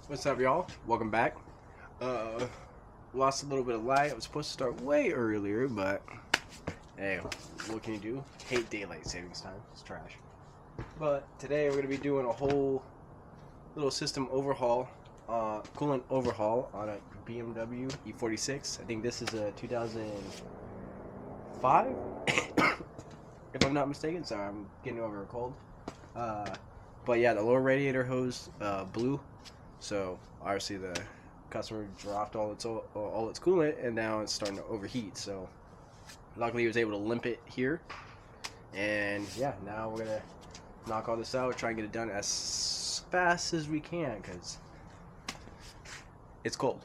What's up, y'all? Welcome back. Lost a little bit of light. I was supposed to start way earlier, but hey, what can you do? Hate daylight savings time. It's trash. But today we're gonna be doing a whole little system overhaul, coolant overhaul on a BMW E46. I think this is a 2005, if I'm not mistaken. Sorry, I'm getting over a cold. But yeah, the lower radiator hose blew. So obviously the customer dropped all its coolant, and now it's starting to overheat. So luckily he was able to limp it here, and yeah, now we're gonna knock all this out, try and get it done as fast as we can because it's cold.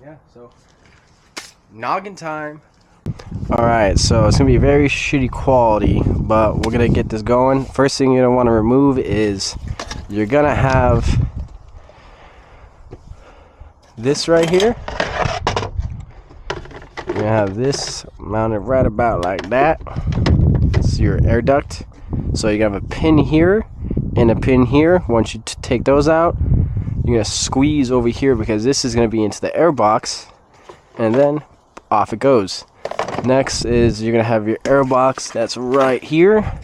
Yeah, so noggin time. Alright, so it's gonna be very shitty quality, but we're gonna get this going. First thing you're gonna want to remove is you're gonna have this right here. You're gonna have this mounted right about like that. It's your air duct. So you have a pin here and a pin here. Once you take those out, you're gonna squeeze over here because this is gonna be into the air box, and then off it goes. Next is you're gonna have your air box that's right here.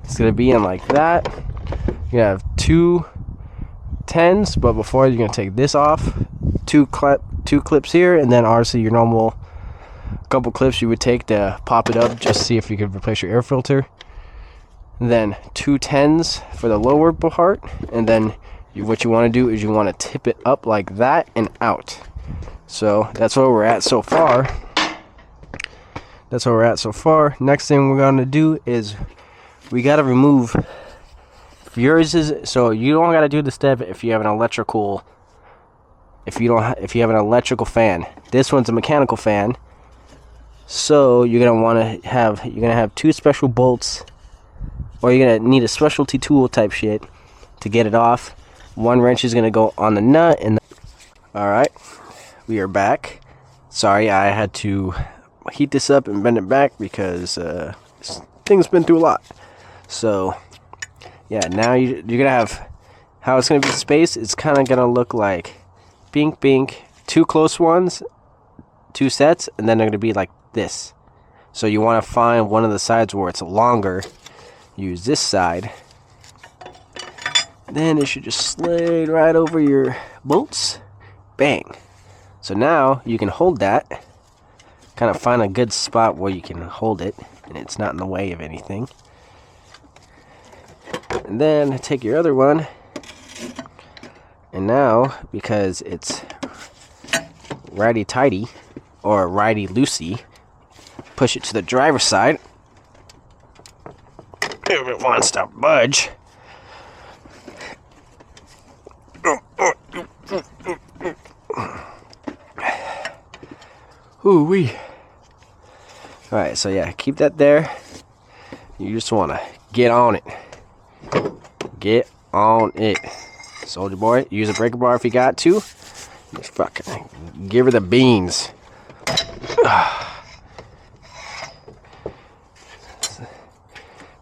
It's gonna be in like that. You have two 10s, but before you're gonna take this off. Two clips here, and then obviously your normal couple clips you would take to pop it up, just see if you could replace your air filter. And then two 10s for the lower part, and then what you want to do is you want to tip it up like that and out. So that's where we're at so far. Next thing we're gonna do is we gotta remove. If yours is, so you don't gotta do the step if you have an electrical. If you have an electrical fan. This one's a mechanical fan. So you're gonna have two special bolts, or you're gonna need a specialty tool type shit to get it off. One wrench is gonna go on the nut, and all right, we are back. Sorry, I had to heat this up and bend it back because this thing's been through a lot. So yeah, now you're gonna have how it's gonna be spaced. It's kind of gonna look like bink bink, two close ones, two sets, and then they're going to be like this. So you want to find one of the sides where it's longer. Use this side. Then it should just slide right over your bolts. Bang. So now you can hold that. Kind of find a good spot where you can hold it and it's not in the way of anything. And then take your other one. And now, because it's righty-tighty, or righty-loosey, push it to the driver's side. If it wants to budge. Ooh-wee. Alright, so yeah, keep that there. You just want to get on it. Get on it. Soldier boy, use a breaker bar if you got to. Just fucking give her the beans.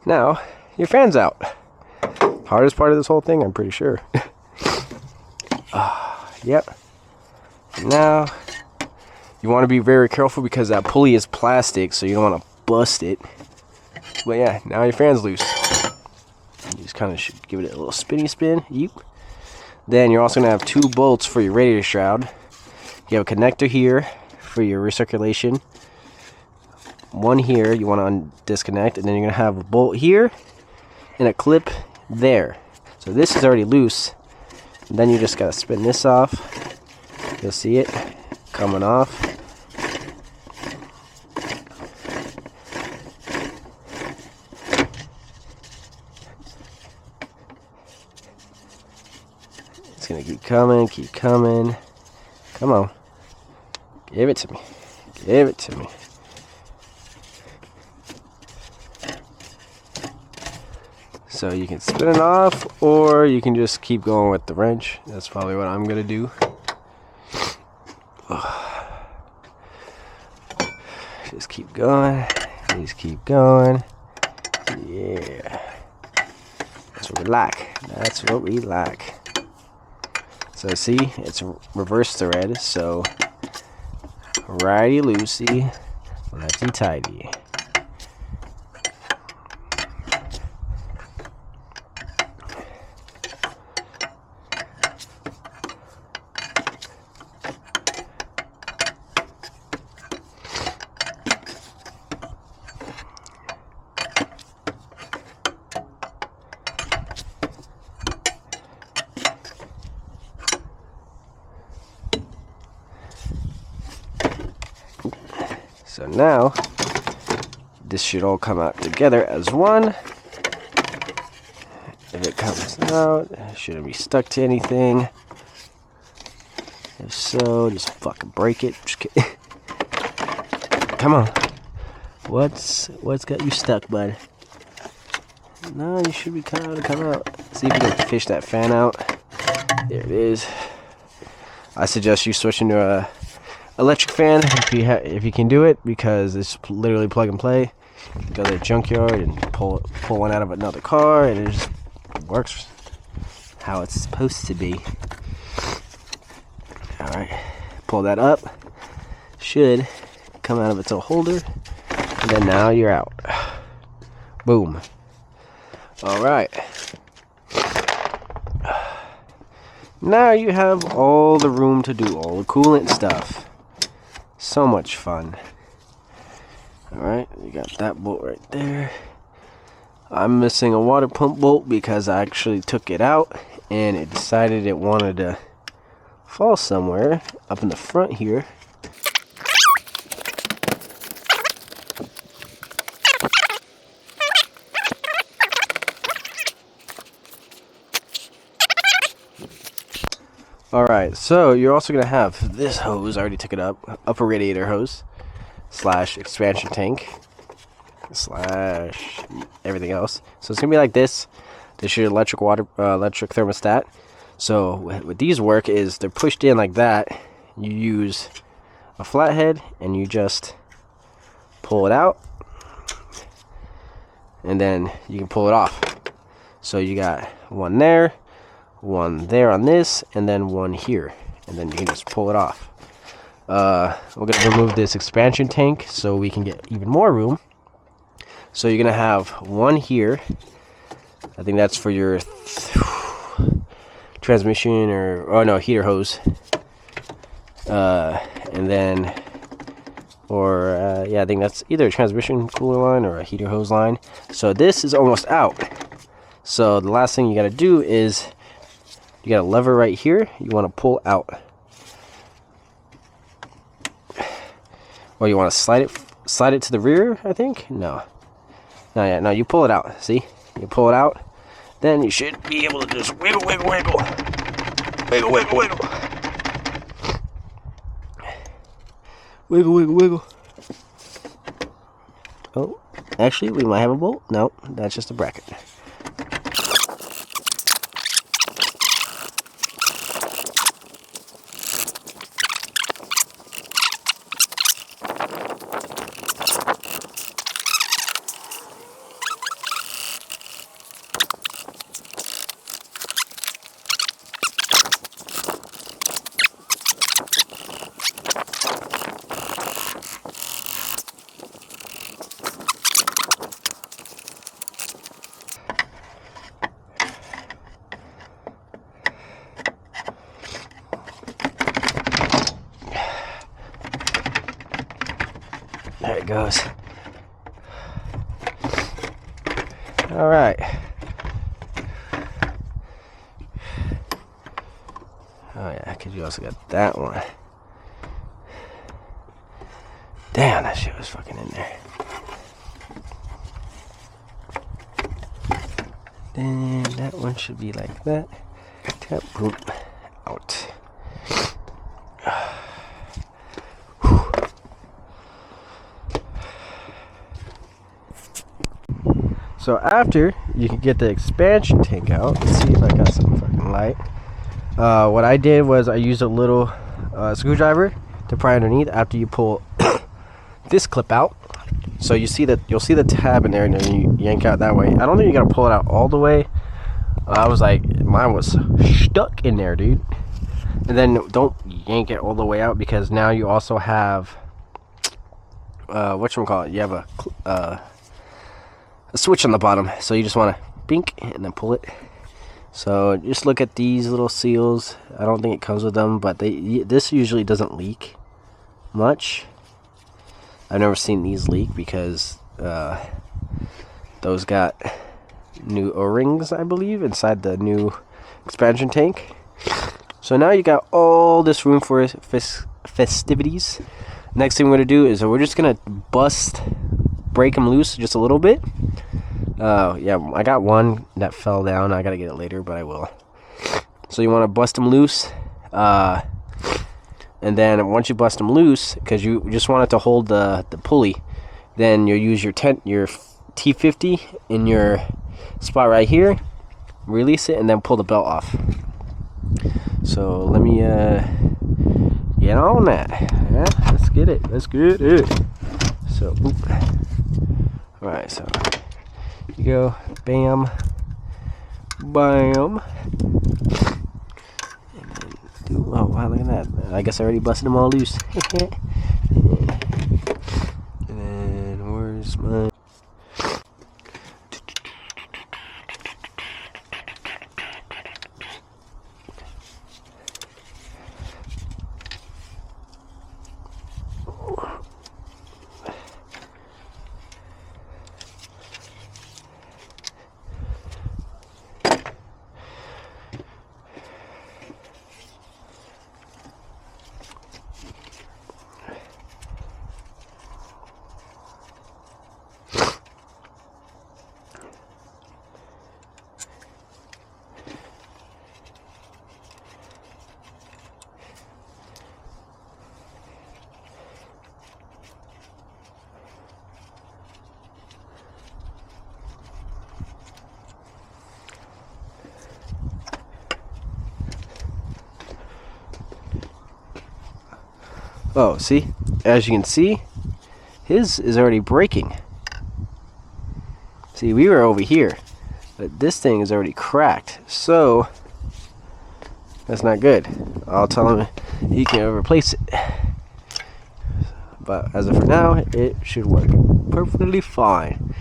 Now, your fan's out. Hardest part of this whole thing, I'm pretty sure. Yep. Now, you want to be very careful because that pulley is plastic, so you don't want to bust it. But yeah, now your fan's loose. You just kind of should give it a little spinny spin. Yep. Then you're also going to have two bolts for your radiator shroud. You have a connector here for your recirculation. One here you want to disconnect, and then you're going to have a bolt here and a clip there. So this is already loose. And then you just got to spin this off. You'll see it coming off. It's gonna keep coming. Come on. Give it to me. Give it to me. So you can spin it off, or you can just keep going with the wrench. That's probably what I'm gonna do. Just keep going. Just keep going. Yeah. That's what we like. That's what we like. So see, it's reverse thread, so righty loosey, lefty tighty. So now, this should all come out together as one. If it comes out, it shouldn't be stuck to anything. If so, just fucking break it. Just kidding. Come on. What's got you stuck, bud? No, you should be kind of come out. See if you can fish that fan out. There it is. I suggest you switching to a electric fan if you can do it, because it's literally plug and play. You go to the junkyard and pull one out of another car, and it just works how it's supposed to be. Alright, pull that up. Should come out of its own holder, and then now you're out. Boom. Alright. Now you have all the room to do all the coolant stuff. So much fun. Alright, you got that bolt right there. I'm missing a water pump bolt because I actually took it out and it decided it wanted to fall somewhere up in the front here. Alright, so you're also going to have this hose, I already took it up, upper radiator hose, slash expansion tank, slash everything else. So it's going to be like this. This is your electric thermostat. So what these work is they're pushed in like that. You use a flathead and you just pull it out. And then you can pull it off. So you got one there on this, and then one here, and then you can just pull it off. We're gonna remove this expansion tank so we can get even more room. So you're gonna have one here. I think that's for your transmission heater hose. And then, I think that's either a transmission cooler line or a heater hose line. So this is almost out. So the last thing you gotta do is you got a lever right here you want to pull out, or you want to slide it to the rear, I think. No, you pull it out. See, you pull it out, then you should be able to just wiggle. Oh, actually we might have a bolt. No, that's just a bracket. There it goes. All right. Oh yeah, because you also got that one. Damn, that shit was fucking in there. Then that one should be like that. Tap, boom, out. So after you can get the expansion tank out, let's see if I got some fucking light. What I did was I used a little screwdriver to pry underneath after you pull this clip out. So you'll see the tab in there, and then you yank out that way. I don't think you gotta pull it out all the way. I was like, mine was stuck in there, dude. And then don't yank it all the way out, because now you also have whatchamacallit, you have a switch on the bottom, so you just want to bink and then pull it. So just look at these little seals. I don't think it comes with them, but this usually doesn't leak much. I've never seen these leak because those got new O-rings, I believe, inside the new expansion tank. So now you got all this room for festivities. Next thing we're gonna do is we're just gonna break them loose just a little bit. Yeah, I got one that fell down. I gotta get it later, but I will. So you want to bust them loose, and then once you bust them loose, because you just want it to hold the pulley, then you'll use your T50 in your spot right here, release it, and then pull the belt off. So let me get on that. Yeah, let's get it. Let's get it. So, all right. So you go, bam, bam. And then oh wow, look at that. I guess I already busted them all loose. And then where's my? Oh, see? As you can see, his is already breaking. See, we were over here, but this thing is already cracked. So, that's not good. I'll tell him he can replace it. But as of for now, it should work perfectly fine.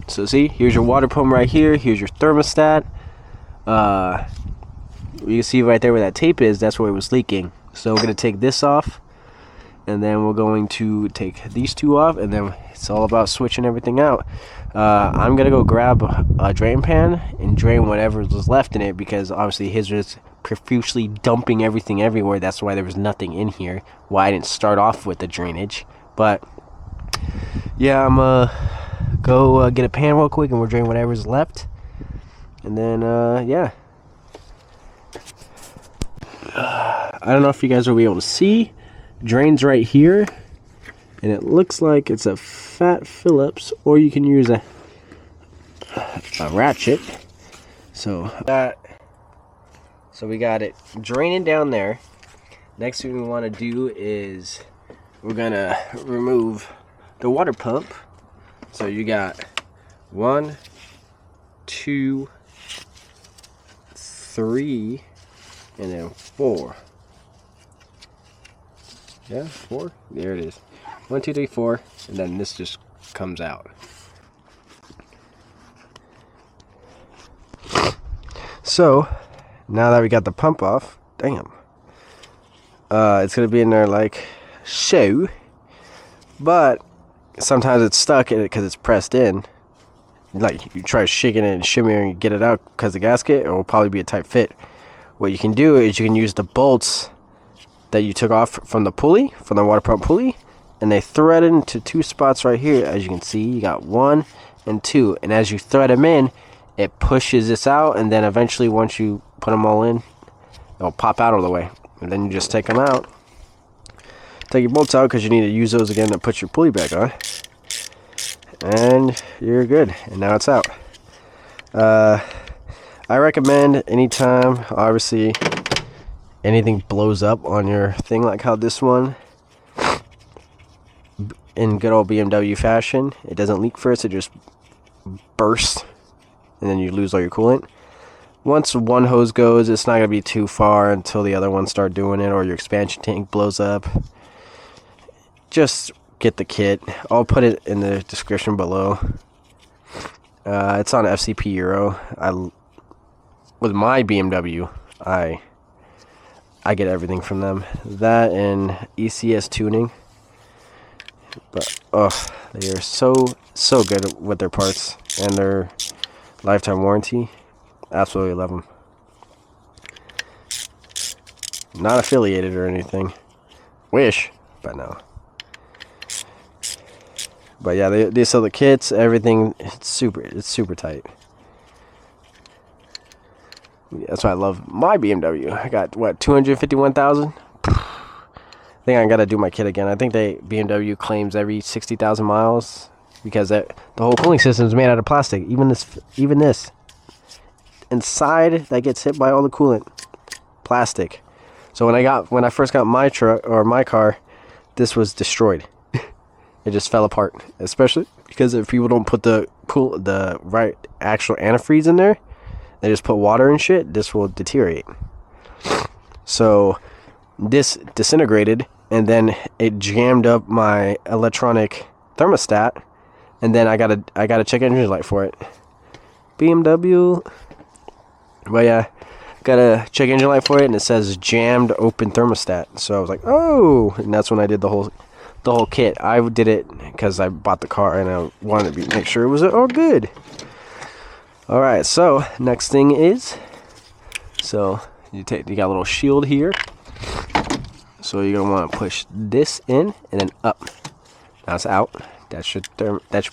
So see, here's your water pump right here. Here's your thermostat. You can see right there where that tape is. That's where it was leaking. So we're going to take this off. And then we're going to take these two off, and then it's all about switching everything out. I'm gonna go grab a drain pan and drain whatever was left in it, because obviously his was profusely dumping everything everywhere. That's why there was nothing in here. Why I didn't start off with the drainage. But yeah, I'm go get a pan real quick, and we'll drain whatever's left. And then yeah, I don't know if you guys will be able to see. Drains right here, and it looks like it's a fat Phillips, or you can use a ratchet. So we got it draining down there. Next thing we want to do is we're gonna remove the water pump. So you got 1, 2, 3, and then 4. Yeah, 4. There it is. 1, 2, 3, 4, and then this just comes out. So now that we got the pump off, damn, it's gonna be in there like so. But sometimes it's stuck in it because it's pressed in. Like you try shaking it and shimmying and get it out because the gasket, it will probably be a tight fit. What you can do is you can use the bolts that you took off from the pulley, from the water pump pulley, and they thread into 2 spots right here. As you can see, you got 1 and 2, and as you thread them in, it pushes this out, and then eventually once you put them all in, it'll pop out all the way, and then you just take them out, take your bolts out, because you need to use those again to put your pulley back on, and you're good. And now it's out. I recommend anytime, obviously, anything blows up on your thing, like how this one, in good old BMW fashion, it doesn't leak first, it just bursts, and then you lose all your coolant. once one hose goes, it's not gonna be too far until the other ones start doing it, or your expansion tank blows up. Just get the kit. I'll put it in the description below. It's on FCP Euro. With my BMW, I get everything from them. That and ECS tuning. But they are so good with their parts and their lifetime warranty. Absolutely love them. Not affiliated or anything. Wish, but no. But yeah, they sell the kits, everything. It's super tight. That's why I love my BMW. I got what, 251,000. I think I gotta do my kit again. I think BMW claims every 60,000 miles because the whole cooling system is made out of plastic. Even this inside that gets hit by all the coolant, plastic. So when I first got my truck or my car, this was destroyed. It just fell apart, especially because if people don't put the right actual antifreeze in there, they just put water and shit, this will deteriorate. So this disintegrated, and then it jammed up my electronic thermostat, and then I got a check engine light for it. BMW. But yeah, got a check engine light for it, and it says jammed open thermostat. So I was like, oh, and that's when I did the whole kit. I did it because I bought the car and I wanted to make sure it was all good. All right, so next thing is, you got a little shield here. So you're gonna want to push this in and then up. Now it's out. That's your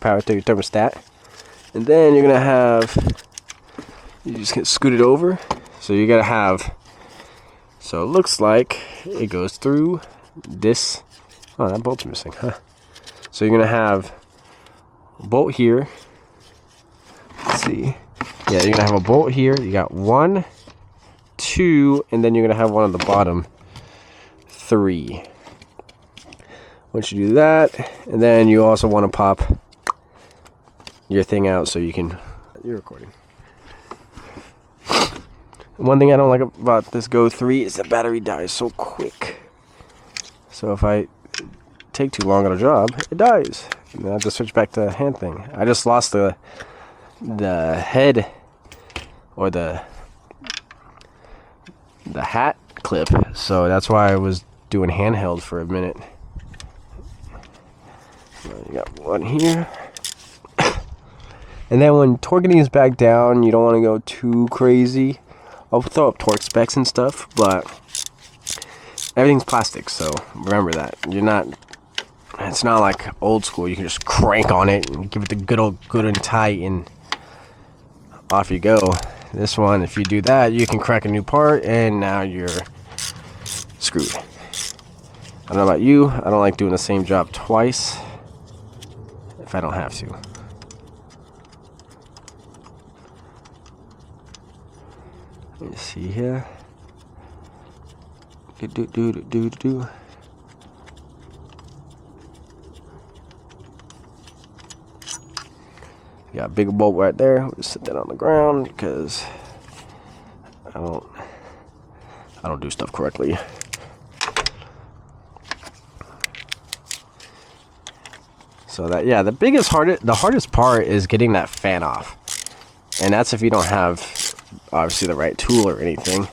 power through your thermostat. And then you're gonna have, you just get scooted over. So you gotta have. So it looks like it goes through this. Oh, that bolt's missing, huh? So you're gonna have a bolt here. Let's see. Yeah, you're gonna have a bolt here. You got 1, 2, and then you're gonna have one on the bottom. 3. Once you do that, and then you also want to pop your thing out so you can. You're recording. One thing I don't like about this Go 3 is the battery dies so quick. So if I take too long on a job, it dies. And then I have to switch back to the hand thing. I just lost the head or the hat clip, so that's why I was doing handheld for a minute. You got one here. And then when torquing these back down, you don't want to go too crazy. I'll throw up torque specs and stuff, but everything's plastic, so remember that. It's not like old school. You can just crank on it and give it the good and tight, and off you go. This one, if you do that, you can crack a new part, and now you're screwed. I don't know about you. I don't like doing the same job twice if I don't have to. Let me see here. Do. Got a big bolt right there. We'll just sit that on the ground because I don't do stuff correctly. So that, yeah, the hardest part is getting that fan off, and that's if you don't have obviously the right tool or anything.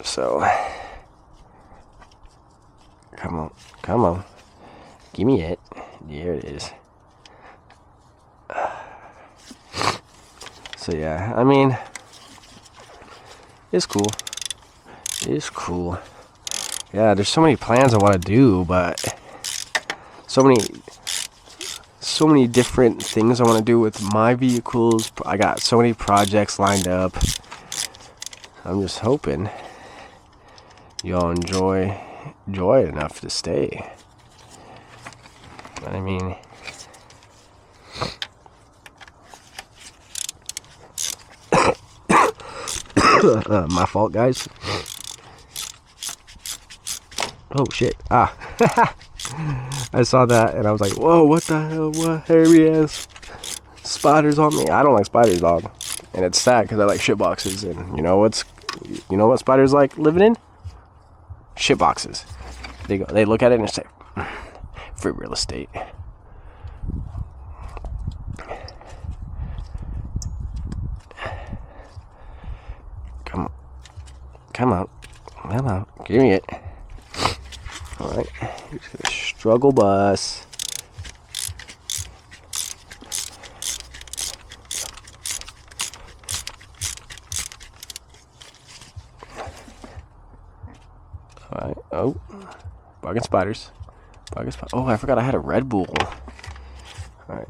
So come on, give me it. There it is. So yeah, I mean, it's cool. It's cool. Yeah, there's so many plans I want to do, but so many different things I want to do with my vehicles. I got so many projects lined up. I'm just hoping y'all enjoy it enough to stay. But I mean, my fault, guys. Oh shit. All I saw that and I was like, whoa, what the hell? What hairy ass spiders on me? I don't like spiders, dog. And it's sad because I like shit boxes. And you know what spiders like living in? Shit boxes. They look at it and say, free real estate. Come on, give me it. All right, just gonna struggle bus. All right. Oh, bugging spiders. Oh, I forgot I had a Red Bull. All right.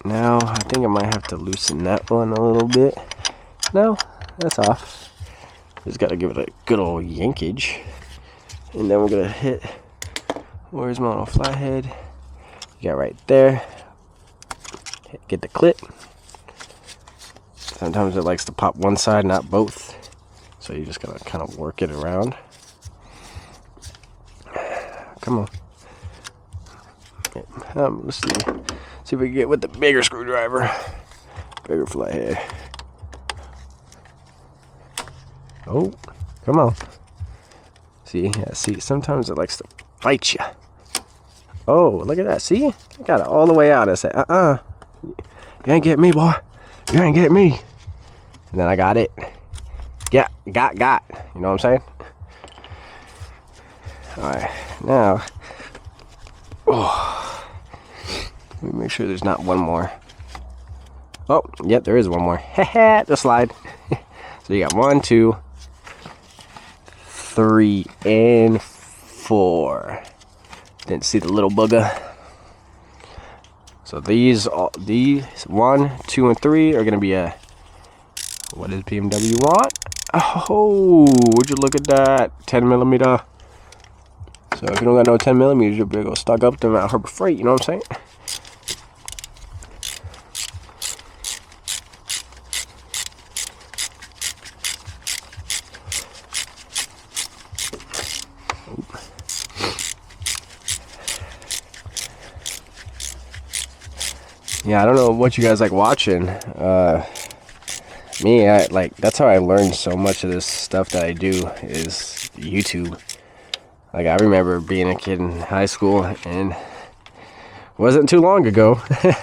Now I think I might have to loosen that one a little bit. No, that's off. Just gotta give it a good old yankage. And then we're gonna hit, where's my little flathead? You got right there. Get the clip. Sometimes it likes to pop one side, not both. So you just gotta kind of work it around. Come on. Let's see if we can get with the bigger screwdriver. Bigger flathead. Oh, come on. See, sometimes it likes to fight you. Oh, look at that. See? I got it all the way out. I said, you ain't get me, boy. You ain't get me. And then I got it. Yeah, got. You know what I'm saying? Alright, now. Oh. Let me make sure there's not one more. Oh, yep, there is one more. The slide. So you got 1, 2, 3, and 4. Didn't see the little bugger. So these 1, 2, and 3 are gonna be a. What does BMW want? Oh, would you look at that? 10mm. So if you don't got no 10mm, you'll be able to stock up them at Harbor Freight. You know what I'm saying? Yeah, I don't know what you guys like watching. Me, that's how I learned so much of this stuff that I do is YouTube. Like, I remember being a kid in high school, and it wasn't too long ago. I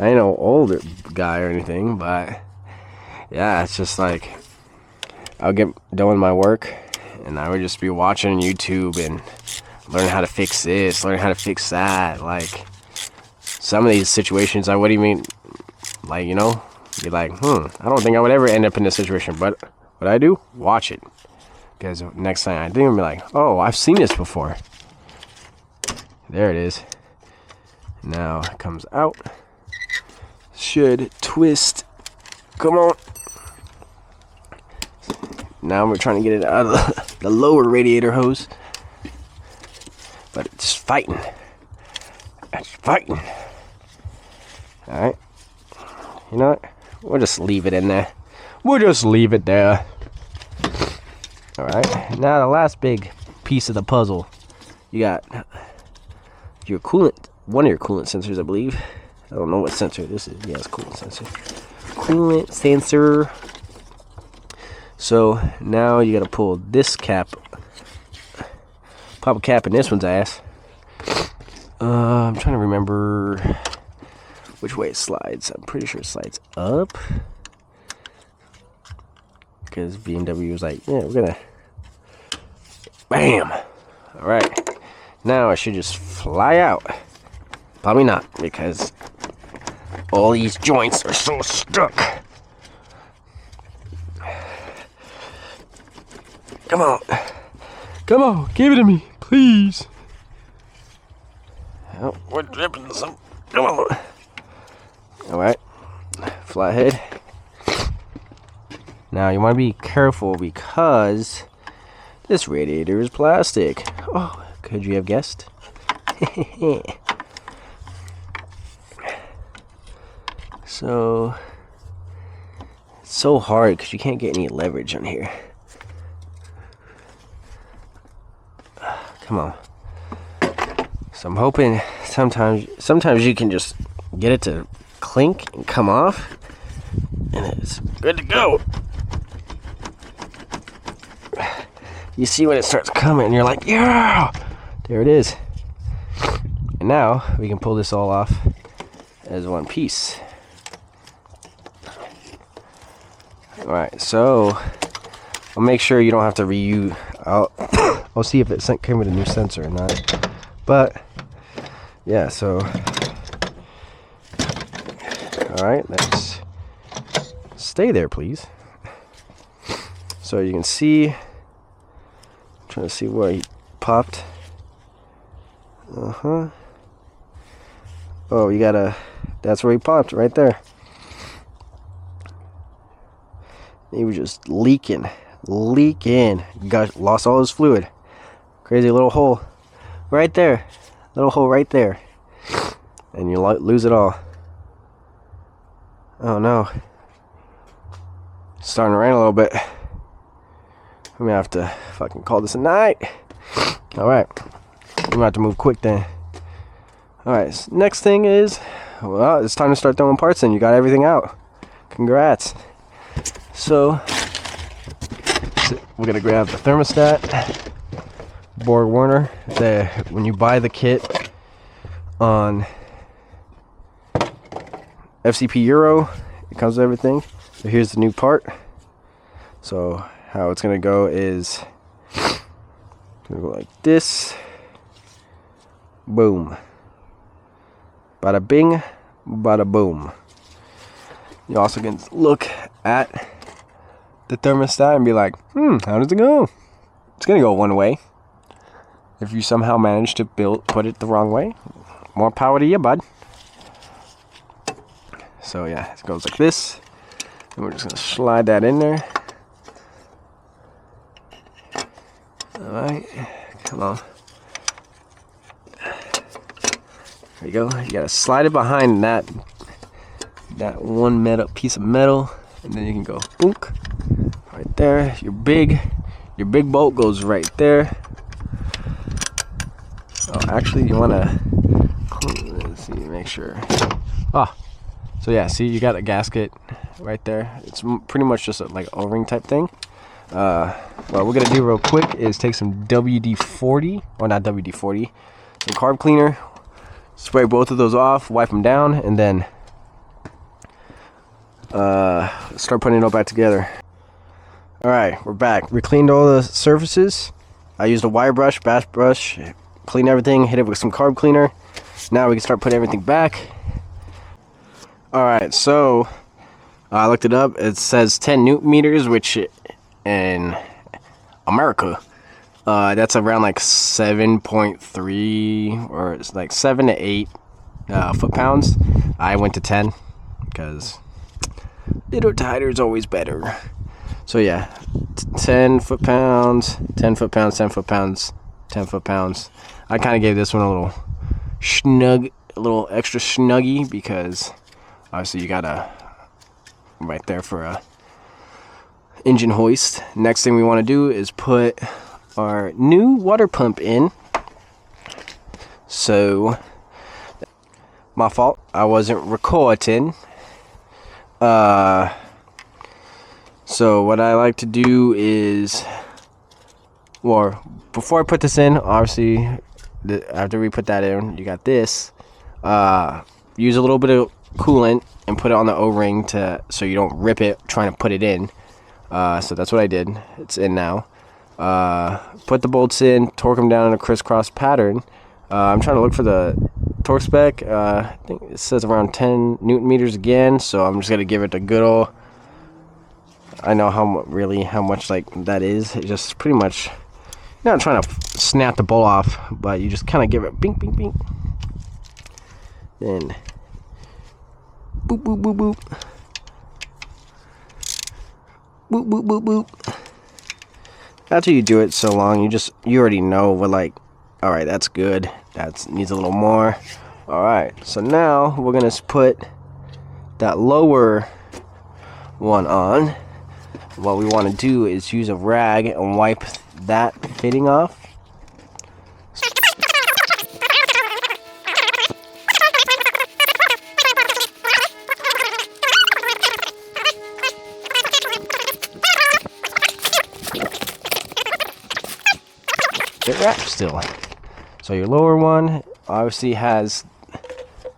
ain't no older guy or anything, but yeah, it's just like I'll get done with my work, and I would just be watching YouTube and learn how to fix this, learn how to fix that. Like, some of these situations I wouldn't even, like, you know, be like, I don't think I would ever end up in this situation, but what I do, watch it. Because next time I think I'll be like, oh, I've seen this before. There it is. Now it comes out. Should twist. Come on. Now we're trying to get it out of the lower radiator hose. But it's fighting. It's fighting. Alright. You know what? We'll just leave it in there. We'll just leave it there. Alright. Now the last big piece of the puzzle. You got your coolant. One of your coolant sensors, I believe. I don't know what sensor this is. Yeah, it's coolant sensor. Coolant sensor. So now you gotta pull this cap. Pop a cap in this one's ass. I'm trying to remember which way it slides. I'm pretty sure it slides up. Because BMW was like, yeah, we're gonna. Bam! Alright. Now I should just fly out. Probably not, because all these joints are so stuck. Come on. Come on, give it to me, please. Oh, we're dripping some. Come on. Alright. Flathead. Now you want to be careful because this radiator is plastic. Oh, could you have guessed? So it's so hard because you can't get any leverage on here. Come on. So I'm hoping sometimes you can just get it to clink and come off, and it's good to go. You see when it starts coming, and you're like, yeah, there it is. And now we can pull this all off as one piece. All right, so I'll make sure you don't have to reuse. I'll see if it came with a new sensor or not. But yeah, so all right, let's stay there, please. So you can see, I'm trying to see where he popped. Oh, you gotta, that's where he popped, right there. He was just leaking. Got lost all his fluid. Crazy little hole right there. Little hole right there. And you lose it all. Oh no. It's starting to rain a little bit. I'm gonna have to fucking call this a night. Alright. I'm gonna have to move quick then. Alright, so next thing is, well, it's time to start throwing parts in. You got everything out. Congrats. So, we're gonna grab the thermostat, Borg Warner. When you buy the kit on FCP Euro, it comes with everything. So here's the new part. So how it's gonna go is gonna go like this. Boom. Bada bing, bada boom. You also can look at the thermostat and be like, how does it go? It's gonna go one way. If you somehow manage to put it the wrong way, more power to you, bud. So yeah, it goes like this. And we're just gonna slide that in there. Alright, come on. There you go. You gotta slide it behind that one piece of metal, and then you can go boonk right there. Your big bolt goes right there. Oh, actually, you wanna, let's see, make sure. So yeah, see, you got a gasket right there. It's pretty much just like an O-ring type thing. What we're gonna do real quick is take some WD-40, or not WD-40, some carb cleaner, spray both of those off, wipe them down, and then start putting it all back together. Alright, we're back. We cleaned all the surfaces. I used a wire brush, bash brush, clean everything, hit it with some carb cleaner. Now we can start putting everything back. Alright, so I looked it up. It says 10 newton meters, which in America, that's around like 7.3 or it's like 7 to 8 foot-pounds. I went to 10 because little tighter is always better. So yeah, 10 foot-pounds, 10 foot-pounds, 10 foot-pounds, 10 foot-pounds. I kind of gave this one a little extra snuggy because obviously you gotta right there for a engine hoist. Next thing we want to do is put our new water pump in. So my fault, I wasn't recording. So what I like to do is, well, before I put this in, obviously after we put that in, you got this, use a little bit of coolant and put it on the O-ring so you don't rip it trying to put it in. So that's what I did. It's in now. Put the bolts in, torque them down in a crisscross pattern. I'm trying to look for the torque spec. I think it says around 10 newton meters again, so I'm just gonna give it a good old, I know how much like that is. It just pretty much, you're not trying to snap the bolt off, but you just kind of give it bink bink bink, then boop boop boop boop, boop boop boop boop. After you do it so long, you already know what, like, all right, that's good, that needs a little more. All right, so now we're gonna put that lower one on. What we want to do is use a rag and wipe that fitting off. it wraps still. So your lower one obviously has,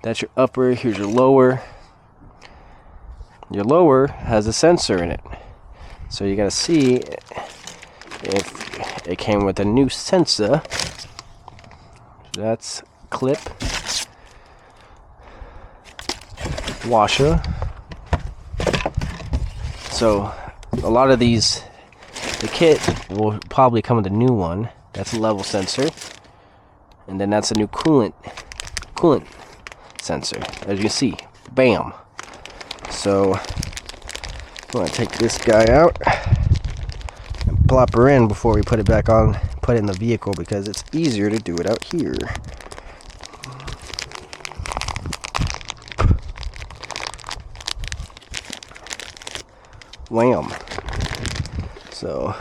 that's your upper, here's your lower. Your lower has a sensor in it. So you gotta see if it came with a new sensor. That's clip, washer. So a lot of these, the kit will probably come with a new one. That's a level sensor, and then that's a new coolant sensor, as you can see. Bam. So I'm gonna take this guy out and plop her in before we put it back on, put it in the vehicle, because it's easier to do it out here. Wham. So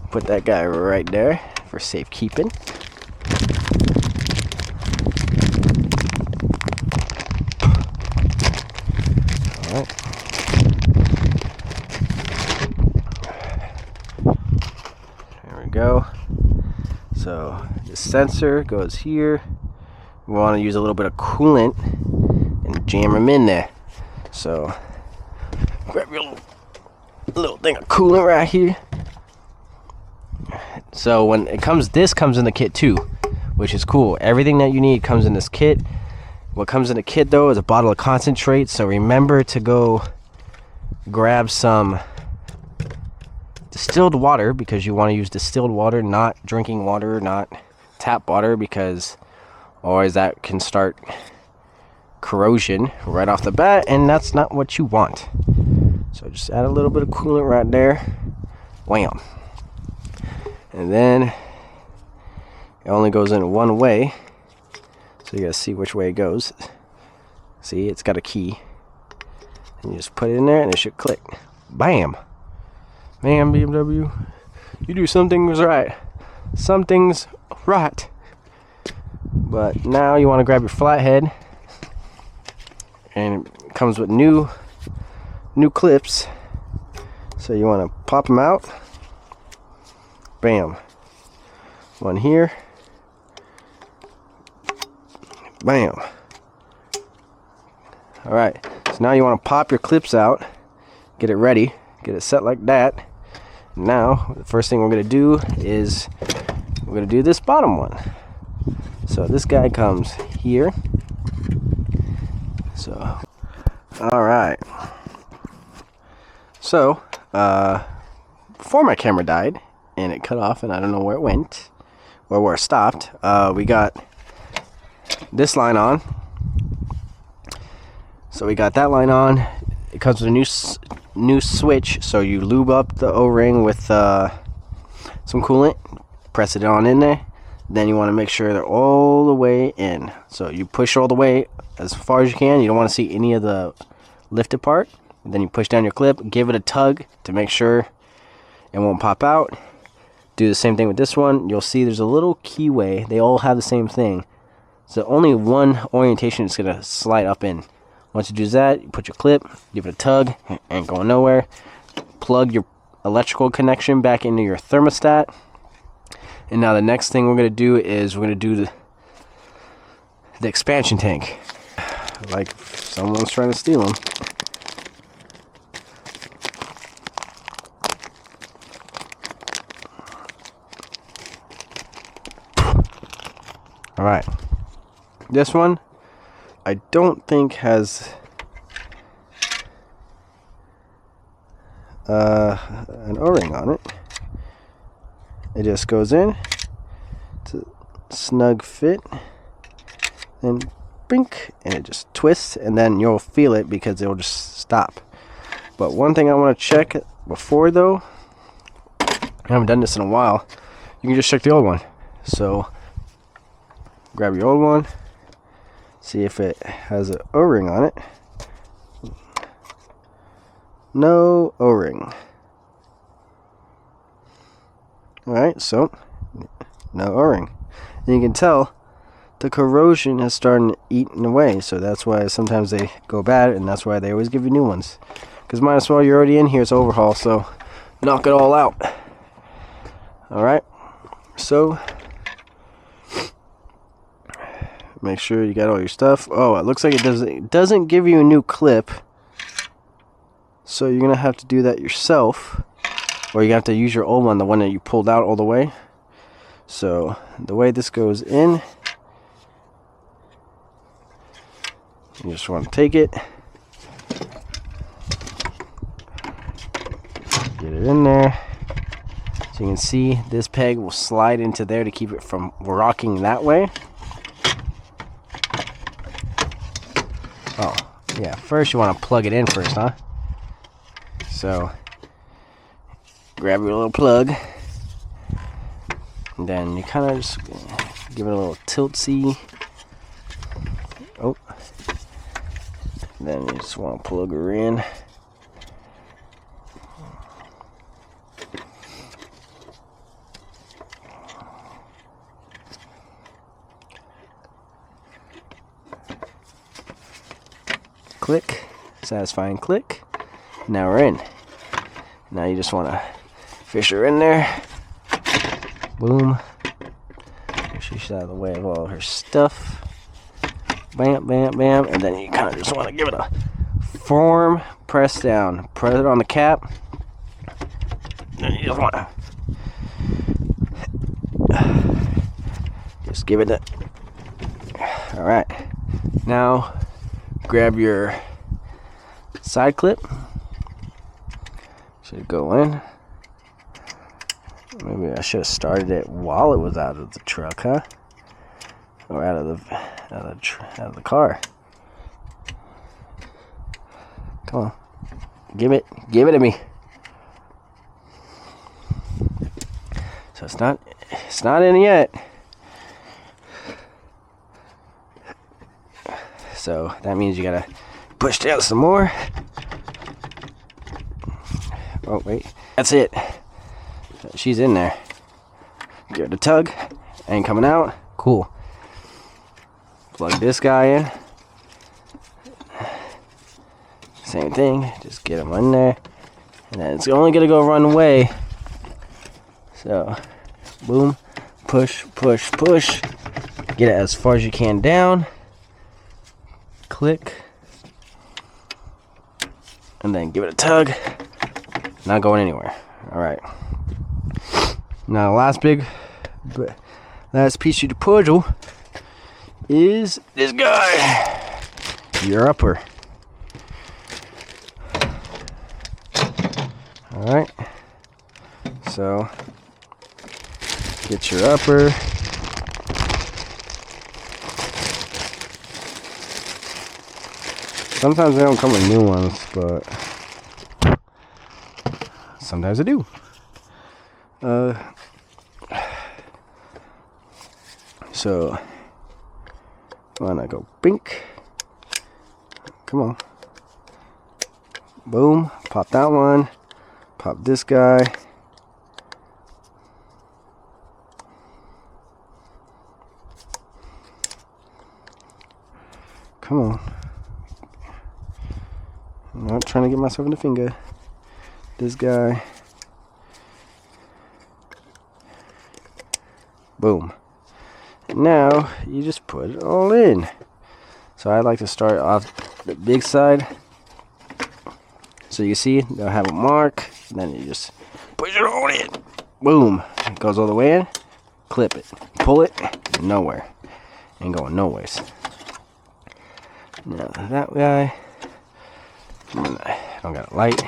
put that guy right there for safekeeping. Alright. There we go. So the sensor goes here. We want to use a little bit of coolant and jam them in there. So grab your little thing of coolant right here. So when it comes, this comes in the kit too, which is cool. Everything that you need comes in this kit. What comes in the kit though is a bottle of concentrate. So remember to go grab some distilled water, because you want to use distilled water, not drinking water, not tap water, because otherwise that can start corrosion right off the bat, and that's not what you want. So just add a little bit of coolant right there. Wham. And then it only goes in one way, so you gotta see which way it goes. See, it's got a key, and you just put it in there and it should click. Bam. Man, BMW, you do some things right, some things right. But now you want to grab your flathead, and it comes with new clips, so you want to pop them out. Bam. One here. Bam. Alright, so now you want to pop your clips out, get it ready, get it set like that. Now the first thing we're going to do is we're going to do this bottom one. So this guy comes here. So alright, so before my camera died and it cut off and I don't know where it went or where it stopped, we got this line on. So we got that line on. It comes with a new switch, so you lube up the O-ring with some coolant, press it on in there. Then you want to make sure they're all the way in. So you push all the way as far as you can. You don't want to see any of the lifted part. And then you push down your clip, give it a tug to make sure it won't pop out. Do the same thing with this one. You'll see there's a little keyway. They all have the same thing. So only one orientation is going to slide up in. Once you do that, you put your clip, give it a tug, ain't going nowhere. Plug your electrical connection back into your thermostat. And now the next thing we're going to do is we're going to do the expansion tank. Like someone's trying to steal them. Alright. This one, I don't think has an O-ring on it. It just goes in. It's a snug fit. And bink, and it just twists, and then you'll feel it because it'll just stop. But one thing I want to check before though, I haven't done this in a while, you can just check the old one. So grab your old one, see if it has an O-ring on it. No O-ring. Alright, so no O-ring. And you can tell the corrosion has started eating away, so that's why sometimes they go bad, and that's why they always give you new ones. Because might as well, you're already in here, it's overhaul, so knock it all out. Alright, So make sure you got all your stuff. Oh, it looks like it doesn't give you a new clip. So you're gonna have to do that yourself, or you have to use your old one, the one that you pulled out all the way. So the way this goes in, you just want to take it, get it in there. So you can see this peg will slide into there to keep it from rocking that way. Oh, yeah, first you want to plug it in first, huh? So, grab your little plug, and then you kind of just give it a little tilt-see. Oh, then you just want to plug her in. Click, satisfying click. Now we're in. Now you just want to fish her in there. Boom. Make sure she's out of the way of all her stuff. Bam, bam, bam. And then you kind of just want to give it a firm press down. Press it on the cap. Then you just want to just give it that. Alright. Now grab your side clip. Should go in. Maybe I should have started it while it was out of the truck, huh? Or out of the car. Come on, give it to me. So it's not in yet. So that means you gotta push down some more. Oh wait, that's it. She's in there. Give it a tug. Ain't coming out. Cool. Plug this guy in. Same thing. Just get him in there, and then it's only gonna go one way. So, boom, push, push, push. Get it as far as you can down. Click, and then give it a tug. Not going anywhere. All right. Now, the last piece of the puzzle is this guy. Your upper. All right. So, get your upper. Sometimes they don't come with new ones, but sometimes they do. So, why not go bink? Come on. Boom. Pop that one. Pop this guy. Come on. I'm not trying to get myself in the finger. This guy. Boom. Now you just put it all in. So I like to start off the big side. So you see, they'll have a mark. And then you just push it all in. Boom. It goes all the way in. Clip it. Pull it. Nowhere. Ain't going nowhere. Now that guy. I don't got a light.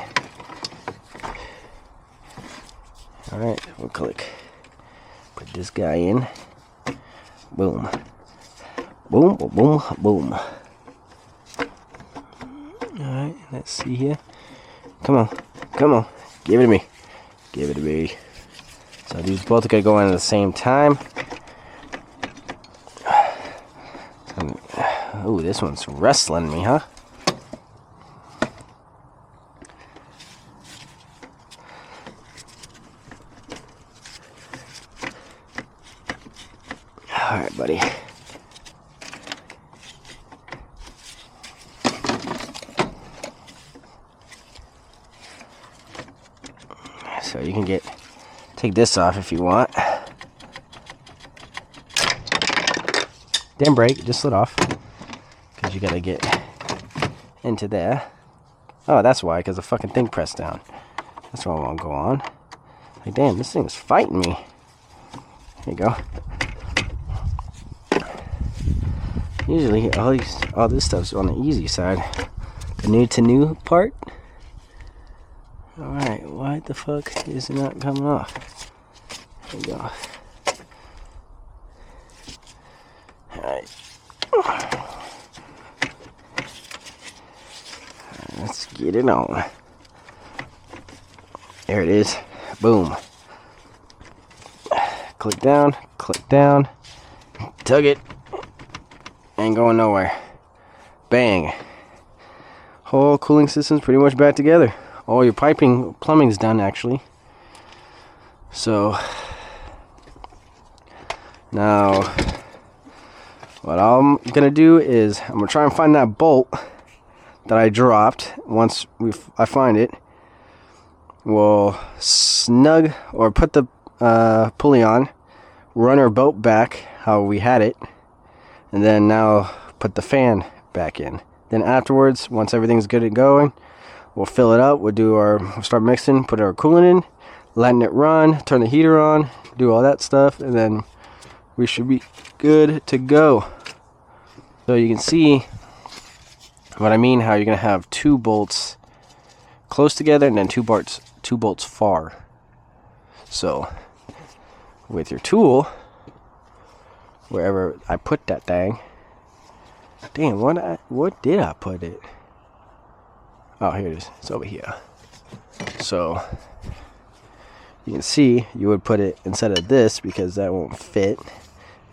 Alright, we'll click. Put this guy in. Boom. Boom, boom, boom, boom. Alright, let's see here. Come on. Come on. Give it to me. Give it to me. So these both are going to go in at the same time. Ooh, this one's wrestling me, huh? Alright, buddy. So you can take this off if you want. Didn't break, it just slid off. Because you gotta get into there. Oh, that's why, because the fucking thing pressed down. That's why I won't go on. Like, damn, this thing is fighting me. There you go. Usually, all this stuff's on the easy side. The new to new part. Alright, why the fuck is it not coming off? There you go. Alright. Let's get it on. There it is. Boom. Click down, tug it. Ain't going nowhere. Bang. Whole cooling system's pretty much back together. All your plumbing's done actually. So now what I'm gonna do is I'm gonna try and find that bolt that I dropped. Once I find it, we'll snug or put the pulley on, run our bolt back how we had it, and then now put the fan back in. Then afterwards, once everything's good and going, we'll fill it up, we'll start mixing, put our coolant in, letting it run, turn the heater on, do all that stuff, and then we should be good to go. So you can see what I mean, how you're gonna have two bolts close together and then two bolts far. So with your tool, wherever I put that thing, damn, what did I put it? Oh, here it is. It's over here. So you can see you would put it instead of this because that won't fit.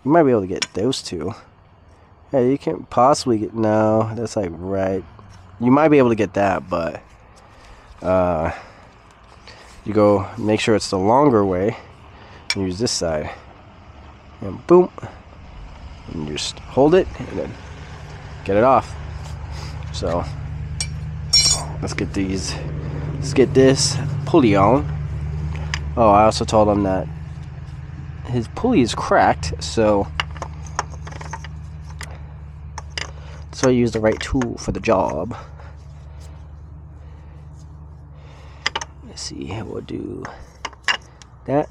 You might be able to get those two. Yeah, you can possibly get, no, that's like right. You might be able to get that, but you go make sure it's the longer way and use this side. And boom. And you just hold it and then get it off. So let's get this pulley on. Oh, I also told him that his pulley is cracked, so I use the right tool for the job. Let's see, we'll do that.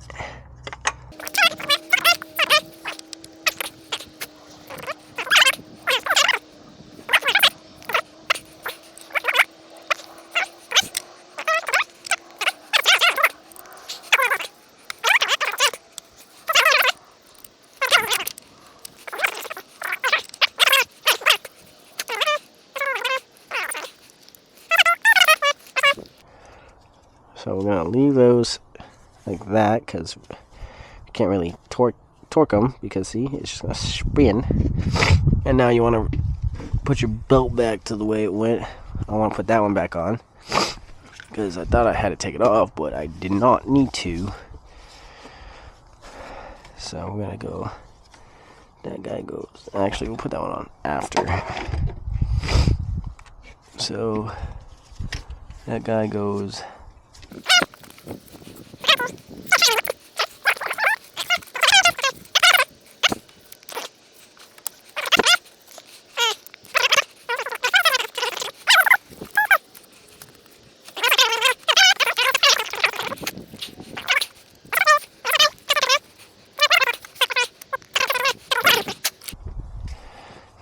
So we're gonna leave those like that because you can't really torque them because see, it's just gonna spin. And now you want to put your belt back to the way it went. I want to put that one back on because I thought I had to take it off, but I did not need to. So we're gonna go. That guy goes. Actually, we'll put that one on after. So that guy goes.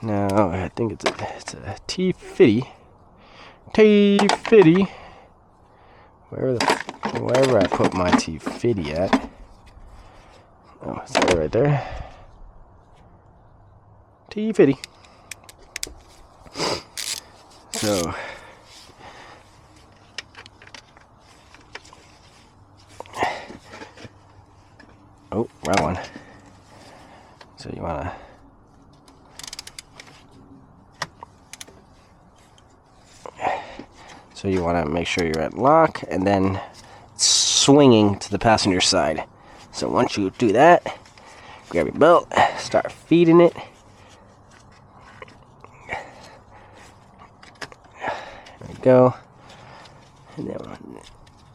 Now I think it's a T50. Wherever I put my T50 at. Oh, it's that right there. T50. So oh, wrong one. So you wanna make sure you're at lock and then swinging to the passenger side. So once you do that, grab your belt, start feeding it. There we go. And then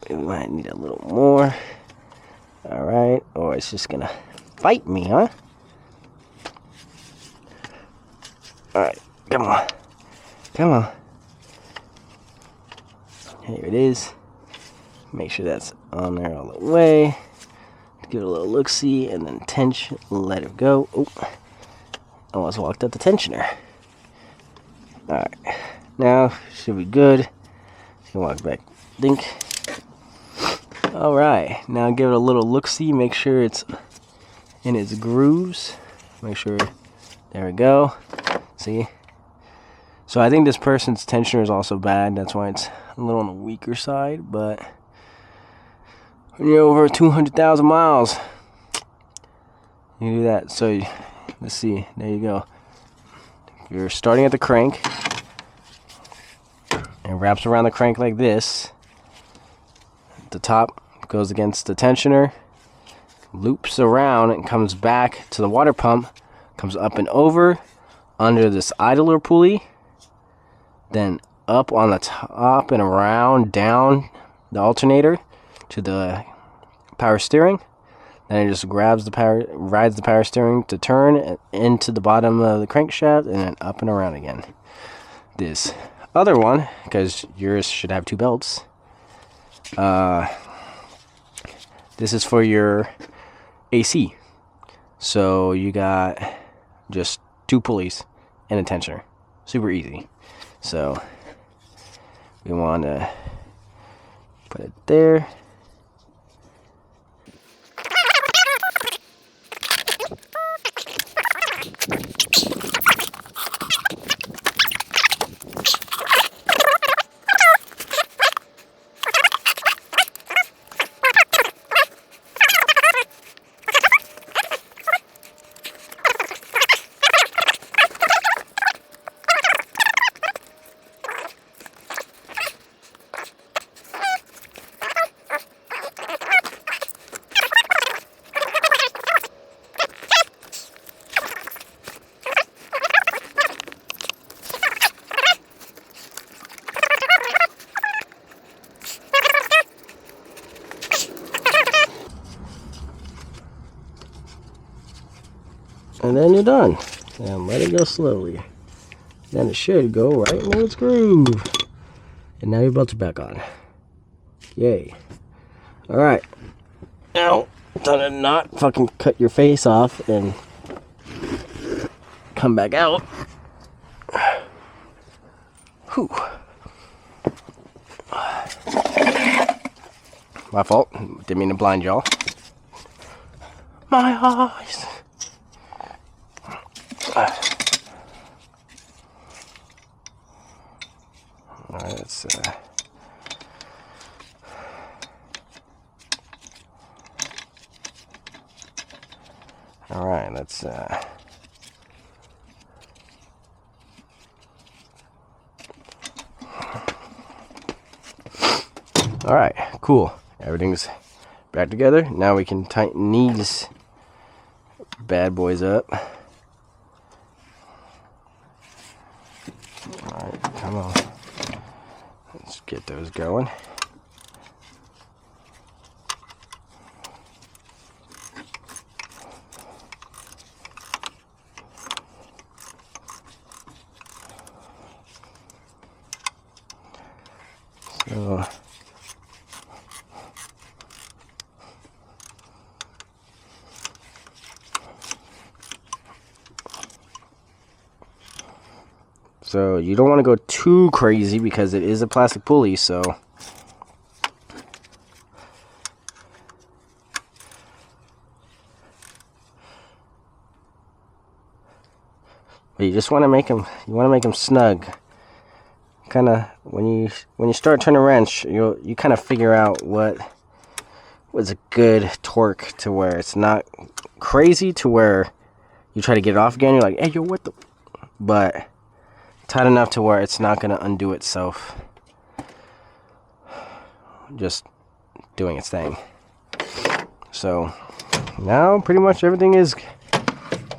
we might need a little more. Alright, or it's just gonna fight me, huh? Alright, come on. Come on. Here it is. Make sure that's on there all the way. Give it a little look-see, and then tension, let it go. Oh, I almost walked up the tensioner. Alright, now should be good. You can walk back, think. Alright, now give it a little look-see, make sure it's in its grooves. Make sure, there we go. See? So I think this person's tensioner is also bad, that's why it's a little on the weaker side, but when you're over 200,000 miles, you do that. So let's see, there you go. You're starting at the crank, and wraps around the crank like this. The top goes against the tensioner, loops around and comes back to the water pump, comes up and over under this idler pulley, then up on the top and around down the alternator to the power steering. Then it just rides the power steering to turn into the bottom of the crankshaft, and then up and around again. This other one, because yours should have 2 belts, this is for your AC. So you got just 2 pulleys and a tensioner. Super easy. So we want to put it there. And then you're done. And let it go slowly. Then it should go right in its groove. And now your belts are back on. Yay. Alright. Now, try to not fucking cut your face off and come back out. Whew. My fault. Didn't mean to blind y'all. My eyes. Alright, let's alright, let's alright, cool. Everything's back together. Now we can tighten these bad boys up. Alright, come on. Let's get those going. So you don't want to go too crazy because it is a plastic pulley, so but you just want to make them, snug. Kind of when you start turning a wrench, you kind of figure out what was a good torque to where it's not crazy to where you try to get it off again. You're like, hey, yo, what the? But tight enough to where it's not going to undo itself. Just doing its thing. So now pretty much everything is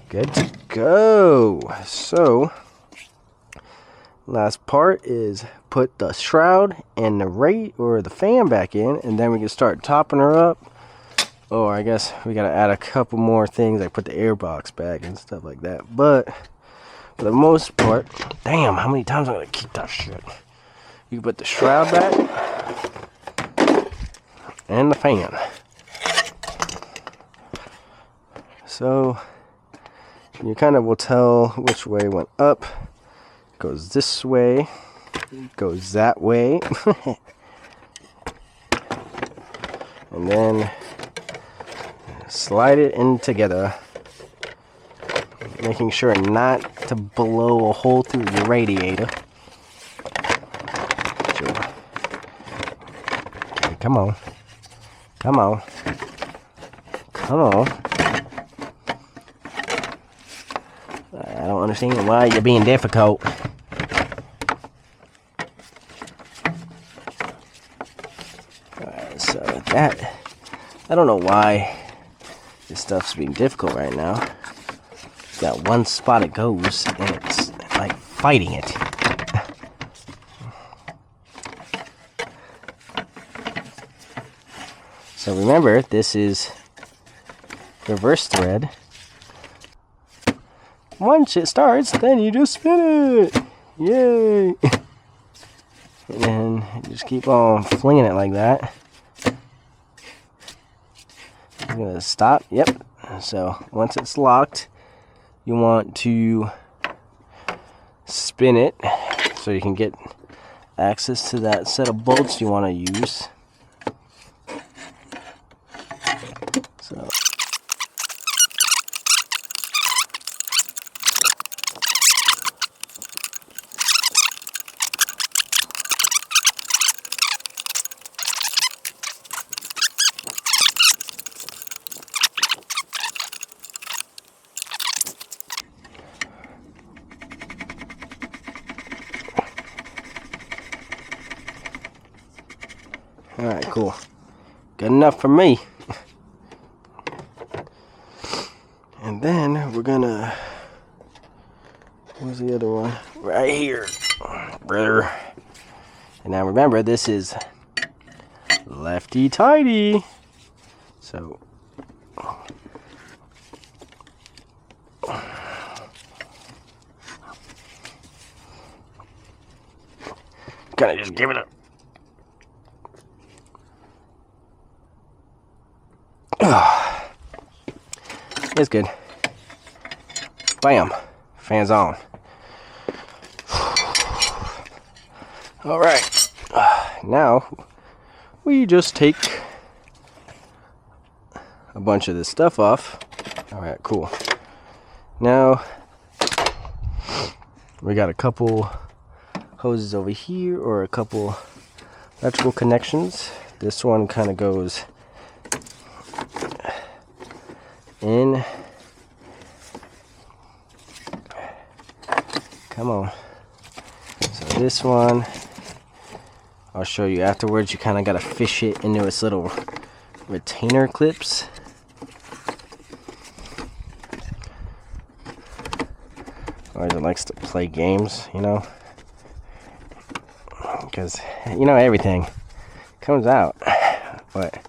good to go. So last part is put the shroud and the rate or the fan back in, and then we can start topping her up. Oh, I guess we got to add a couple more things, like put the air box back and stuff like that. But for the most part. Damn, how many times am I gonna keep that shit? You put the shroud back and the fan. So you kind of will tell which way went up. Goes this way, goes that way. And then slide it in together, making sure not to blow a hole through your radiator. Okay, come on. Come on. Come on. I don't understand why you're being difficult. Alright, so that, I don't know why this stuff's being difficult right now. It's got one spot it goes, and it's like fighting it. So remember, this is reverse thread. Once it starts, then you just spin it. Yay! And then you just keep on flinging it like that. I'm gonna stop. Yep. So once it's locked, you want to spin it so you can get access to that set of bolts you want to use. So alright, cool. Good enough for me. And then we're gonna, where's the other one? Right here, brother. And now remember, this is lefty tighty. So kinda just give it a it's good. Bam. Fans on. Alright. Now, we just take a bunch of this stuff off. Alright, cool. Now, we got a couple hoses over here, or a couple electrical connections. This one kind of goes in. Come on. So this one, I'll show you afterwards. You kind of got to fish it into its little retainer clips. Or it likes to play games, you know, because you know everything comes out, but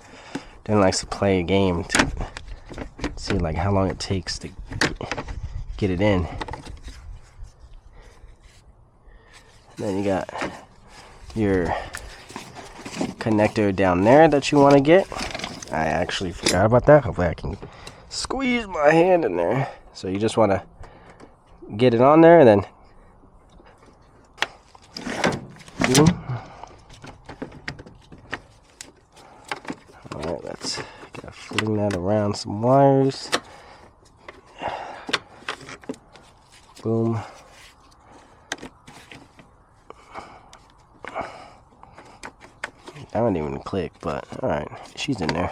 then likes to play a game to see like how long it takes to get it in. Then you got your connector down there that you want to get. I actually forgot about that. Hopefully I can squeeze my hand in there. So you just want to get it on there and then alright, let's fling that around some wires. Boom. That wouldn't even click, but alright, she's in there.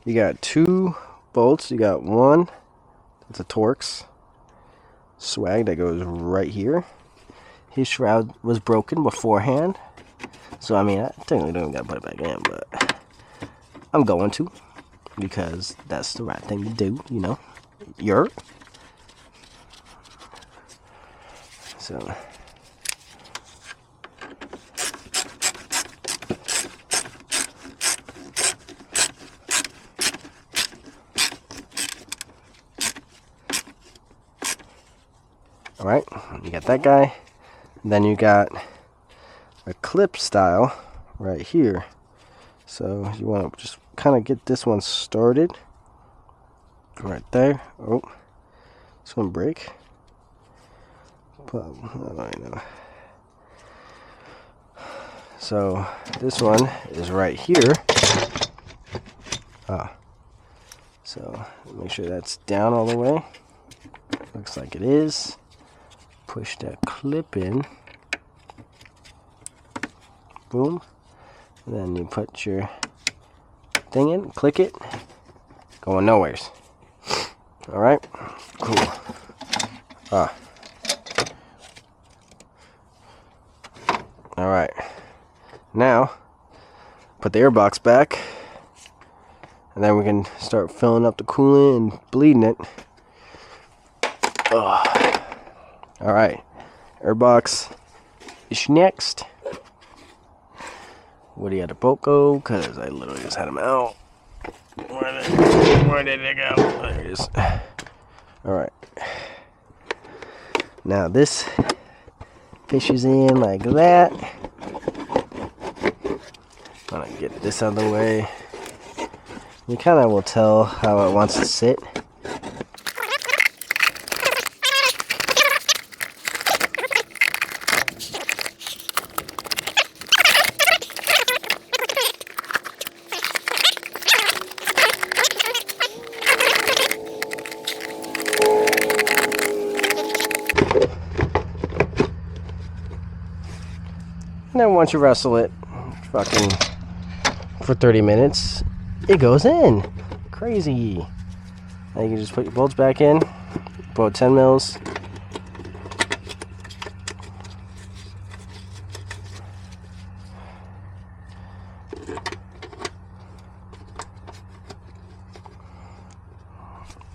You got two bolts. You got one, it's a Torx swag that goes right here. His shroud was broken beforehand, so I mean, I technically don't gotta put it back in, but I'm going to, because that's the right thing to do, you know. So Alright, you got that guy. Then you got a clip style right here. So you want to just kind of get this one started. Right there. Oh, this one break. I don't know. So this one is right here. So make sure that's down all the way. Looks like it is. Push that clip in. Boom. And then you put your thing in, click it. Going nowheres. Alright, cool. Alright. Now, put the airbox back. And then we can start filling up the coolant and bleeding it. Alright. Airbox is next. Where did the bolt go? Because I literally just had them out. Where did it go? There it is. Alright. Now this fishes in like that. I'm gonna get this out of the way. You kind of will tell how it wants to sit. And then once you wrestle it, fucking for 30 minutes, it goes in. Crazy. Now you can just put your bolts back in. About 10 mils.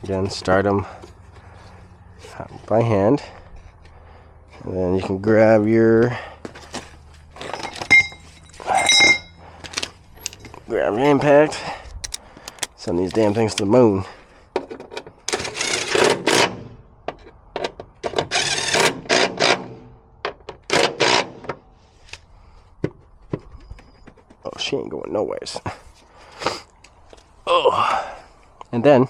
Again, start them by hand. And then you can grab your impact. Send these damn things to the moon. Oh, she ain't going nowheres. Oh, and then you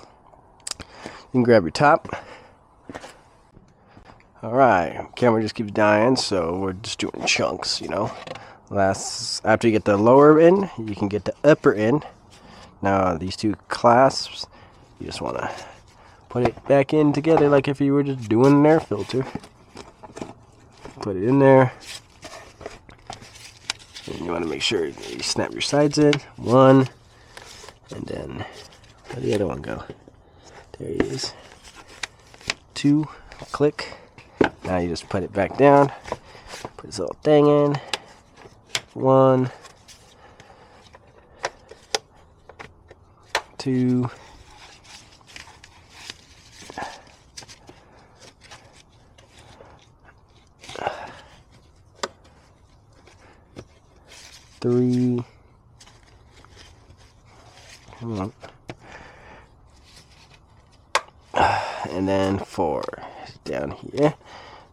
can grab your top. Alright, camera just keeps dying, so we're just doing chunks, you know. After you get the lower in, you can get the upper in. Now these two clasps, you just want to put it back in together like if you were just doing an air filter. Put it in there. And you want to make sure you snap your sides in. One. And then, where'd the other one go? There he is. Two. Click. Now you just put it back down. Put this little thing in. One, two, three, come on, and then four. Down here.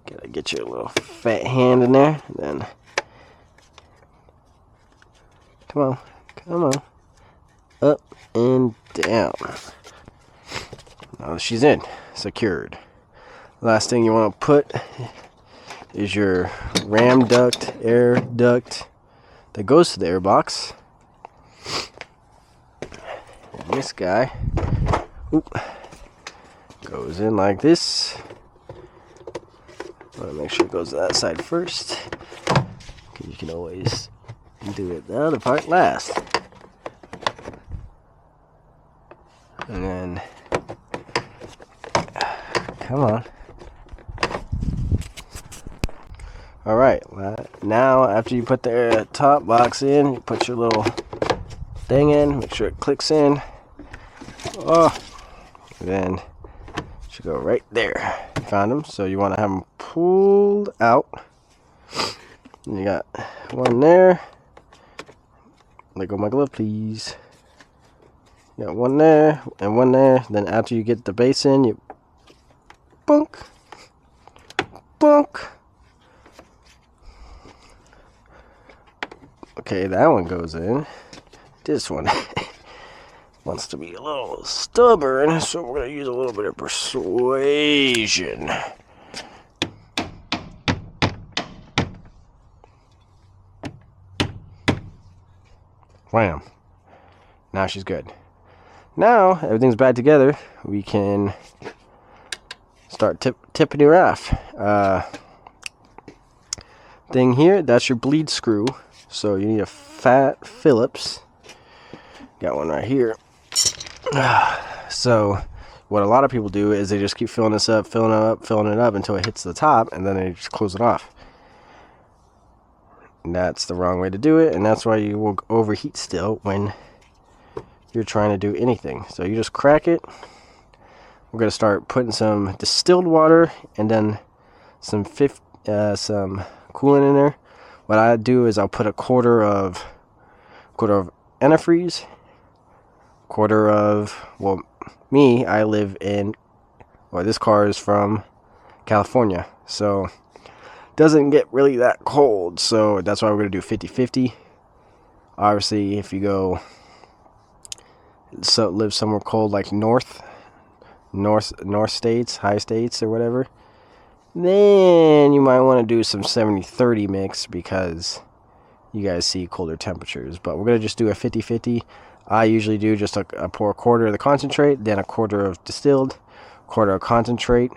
Gotta get your little fat hand in there, and then. Come on, up and down. Now she's in, secured. Last thing you want to put is your ram duct, air duct that goes to the airbox. And this guy goes in like this. Want to make sure it goes to that side first, because you can always do it the other part last. And then come on. Alright, now after you put the top box in, you put your little thing in, make sure it clicks in. Then it should go right there. You found them, so you want to have them pulled out. And you got one there. Let go of my glove, please. You got one there and one there. Then after you get the base in, you bunk, Bunk. Okay, that one goes in. This one wants to be a little stubborn, so we're going to use a little bit of persuasion. Wham. Now she's good. Now everything's back together. We can start tipping her off. Thing here, that's your bleed screw. So you need a fat Phillips. Got one right here. So what a lot of people do is they just keep filling this up, filling it up until it hits the top, and then they just close it off. And that's the wrong way to do it, and that's why you will overheat still when you're trying to do anything. So you just crack it. We're going to start putting some distilled water and then some coolant in there. What I do is I'll put a quarter of antifreeze, quarter of, well, me, I live in, well, this car is from California, so it doesn't get really that cold, so that's why we're going to do 50-50. Obviously, if you go, live somewhere cold like north states, high states or whatever, then you might want to do some 70-30 mix because you guys see colder temperatures. But we're going to just do a 50-50. I usually do just pour a quarter of the concentrate, then a quarter of distilled, quarter of concentrate,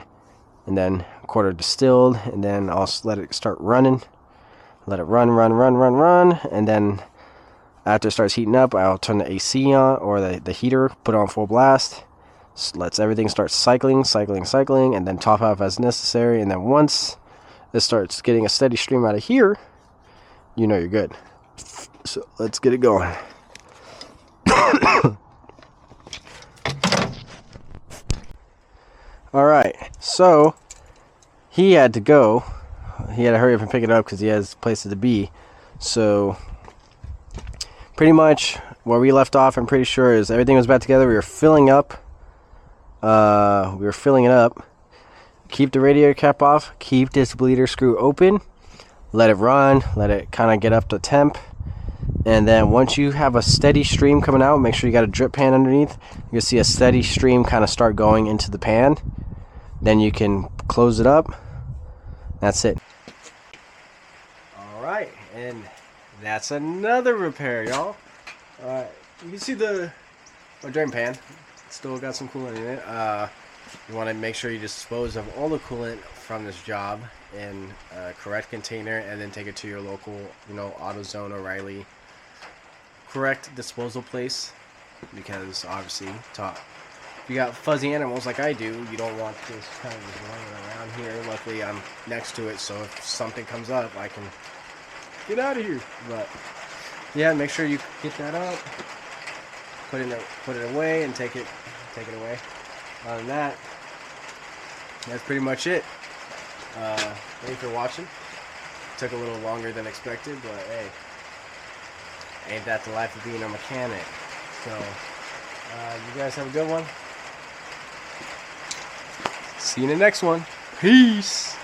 and then a quarter distilled, and then I'll let it start running. Let it run, and then after it starts heating up, I'll turn the AC on, or the heater, put it on full blast. Lets everything start cycling, and then top off as necessary. And then once it starts getting a steady stream out of here, you know you're good. So let's get it going. Alright, so he had to go. He had to hurry up and pick it up because he has places to be. So pretty much where we left off, I'm pretty sure, is everything was back together. We were filling up. It up. Keep the radiator cap off. Keep this bleeder screw open. Let it run. Let it kind of get up to temp. And then once you have a steady stream coming out, make sure you got a drip pan underneath. You'll see a steady stream kind of start going into the pan. Then you can close it up. That's it. Alright, and that's another repair, y'all. You can see the drain pan. Still got some coolant in it. You want to make sure you dispose of all the coolant from this job in a correct container, and then take it to your local, AutoZone, O'Reilly, correct disposal place. Because obviously, if you got fuzzy animals like I do, you don't want this kind of just running around here. Luckily, I'm next to it, so if something comes up, I can get out of here. But yeah, make sure you get that up. Put it away and take it away. Other than that, that's pretty much it. Thanks for watching. Took a little longer than expected, but hey, ain't that the life of being a mechanic? So, you guys have a good one. See you in the next one. Peace.